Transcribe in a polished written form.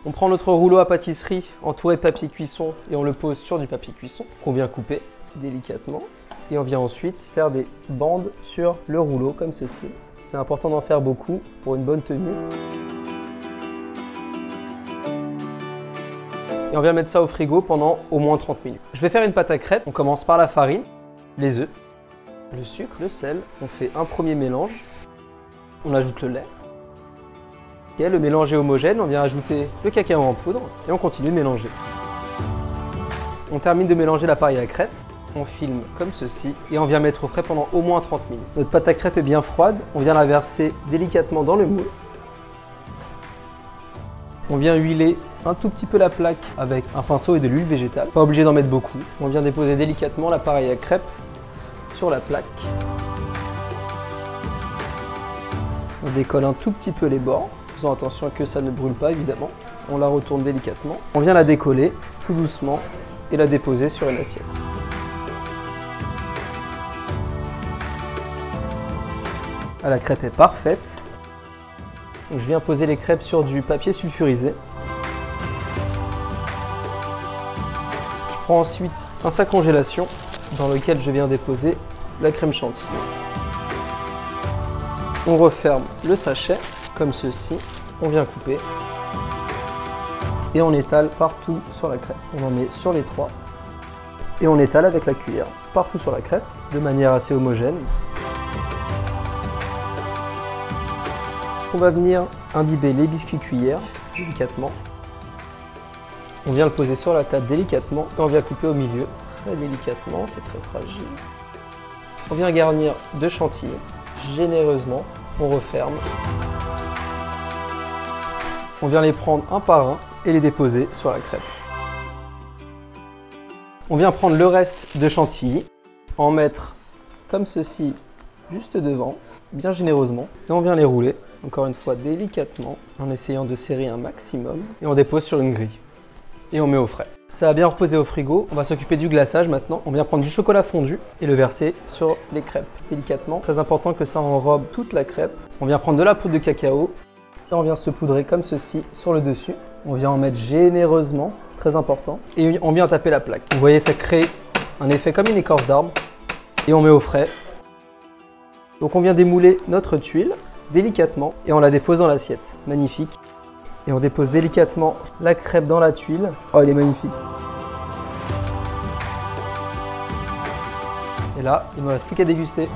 On prend notre rouleau à pâtisserie entouré de papier cuisson et on le pose sur du papier cuisson qu'on vient couper délicatement. Et on vient ensuite faire des bandes sur le rouleau comme ceci. C'est important d'en faire beaucoup pour une bonne tenue. Et on vient mettre ça au frigo pendant au moins 30 minutes. Je vais faire une pâte à crêpes. On commence par la farine, les œufs, le sucre, le sel. On fait un premier mélange. On ajoute le lait. Et le mélange est homogène. On vient ajouter le cacao en poudre et on continue de mélanger. On termine de mélanger l'appareil à crêpes. On filme comme ceci et on vient mettre au frais pendant au moins 30 minutes. Notre pâte à crêpes est bien froide. On vient la verser délicatement dans le moule. On vient huiler un tout petit peu la plaque avec un pinceau et de l'huile végétale. Pas obligé d'en mettre beaucoup. On vient déposer délicatement l'appareil à crêpes sur la plaque. On décolle un tout petit peu les bords, faisant attention que ça ne brûle pas évidemment. On la retourne délicatement. On vient la décoller tout doucement et la déposer sur une assiette. La crêpe est parfaite. Donc, je viens poser les crêpes sur du papier sulfurisé. Je prends ensuite un sac congélation dans lequel je viens déposer la crème chantilly. On referme le sachet comme ceci. On vient couper et on étale partout sur la crêpe. On en met sur les trois et on étale avec la cuillère partout sur la crêpe de manière assez homogène. On va venir imbiber les biscuits cuillères délicatement. On vient le poser sur la table délicatement et on vient couper au milieu très délicatement, c'est très fragile. On vient garnir de chantilly généreusement, on referme. On vient les prendre un par un et les déposer sur la crêpe. On vient prendre le reste de chantilly, en mettre comme ceci juste devant, bien généreusement, et on vient les rouler, encore une fois délicatement, en essayant de serrer un maximum, et on dépose sur une grille. Et on met au frais. Ça a bien reposé au frigo, on va s'occuper du glaçage maintenant. On vient prendre du chocolat fondu et le verser sur les crêpes, délicatement. Très important que ça enrobe toute la crêpe. On vient prendre de la poudre de cacao, et on vient se poudrer comme ceci sur le dessus. On vient en mettre généreusement, très important, et on vient taper la plaque. Vous voyez, ça crée un effet comme une écorce d'arbre, et on met au frais. Donc on vient démouler notre tuile délicatement et on la dépose dans l'assiette. Magnifique. Et on dépose délicatement la crêpe dans la tuile. Oh, elle est magnifique. Et là, il ne me reste plus qu'à déguster.